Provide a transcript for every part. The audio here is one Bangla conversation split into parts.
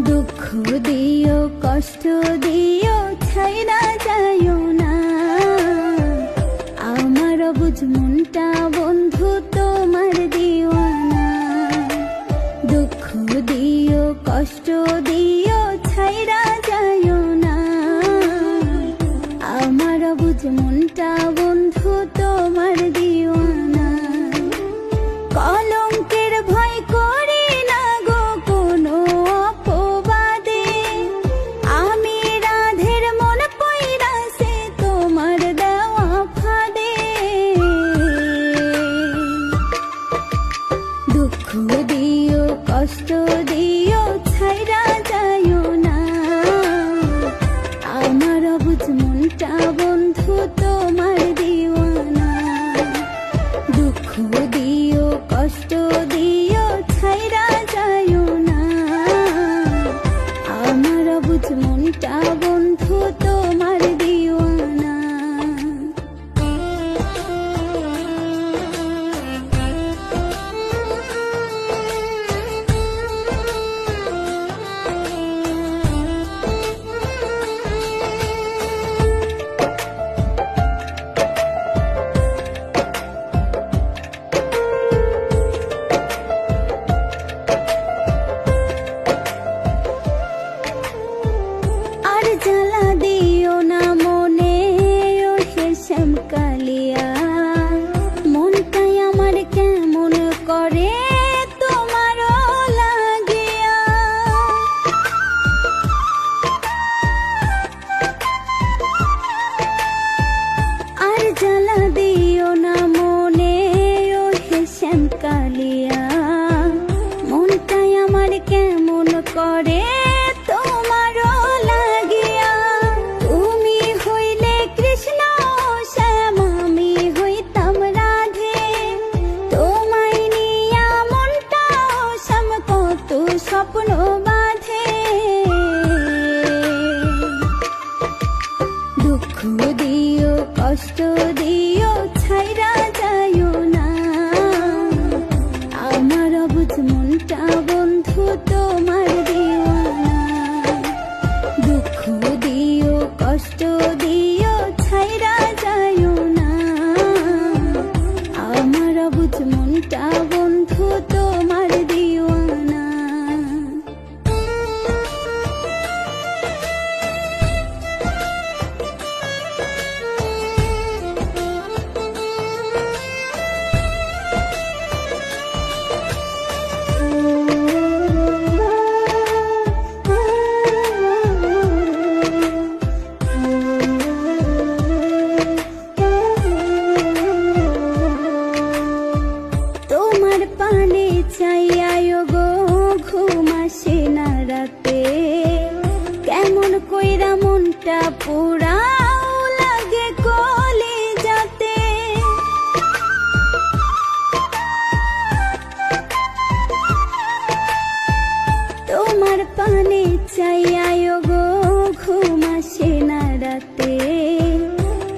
দুঃখ দিও কষ্ট দিও ছাইরা যাইও না আমার বুঝ মনটা বন্ধু তোমার দিওয়ানা। দুঃখ দিও কষ্ট দিও ছাইরা যাইও না আমার বুঝ মনটা বন্ধু তোমার দিওয়ানা। কলঙ্কের ভয় করি না গো কোনো অপবাদে, আমি রাধের মন পইরাছে তোমার দেওয়া ফাঁদে। দুঃখ দিও কষ্ট দিও ছাইরা যাইও না আমার বুঝ মনটা বন্ধু তোমার দিওয়ানা। দুঃখ দিও কষ্ট দিও ছাইরা যাইও না আমার বুঝ মনটা বন্ধু তোমার দিওয়ানা। জ্বালা দিও না মনে ও হেসম কালিয়া, মনটাই আমার কেমন করে তোমারও লাগিয়া। আর জ্বালা দিও না মনে ও হেসম কালিয়া, মনটাই আমার কেমন করে তোমারও লাগিয়া। তুমি হইলে কৃষ্ণ শ্যাম আমি হইতাম রাধে, তোমায় নিয়া মনটা শ্যাম কত স্বপ্ন বাঁধে। দুঃখ দিও কষ্ট দিও ছাইরা যাইও না আমার বুঝ মনটা বন্ধু তোমার দিওয়ানা। দুঃখ দিও কষ্ট দিও ছাইরা যাইও না আমার বুঝ মনটা বন্ধু তোমার দিওয়ানা। তোমার পানে চাইয়াও গো ঘুম আসে না রাতে, কেমন কইরা মনটা পুরাও লাগে কলিজাতে। তোমার পানে চাইয়াও গো ঘুম আসে না রাতে,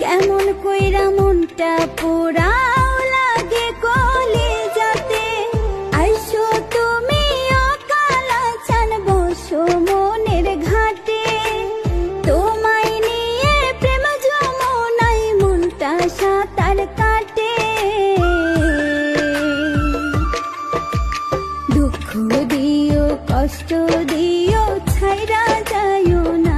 কেমন কইরা মনটা পুরাও লাগে কলিজাতে। আইসো তুমি অকালা চান বসো মনের ঘাটে, তোমায় নিয়ে প্রেম যমুনায় মনটা সাঁতার কাটে। দুঃখ দিও কষ্ট দিও ছাইরা যাইও না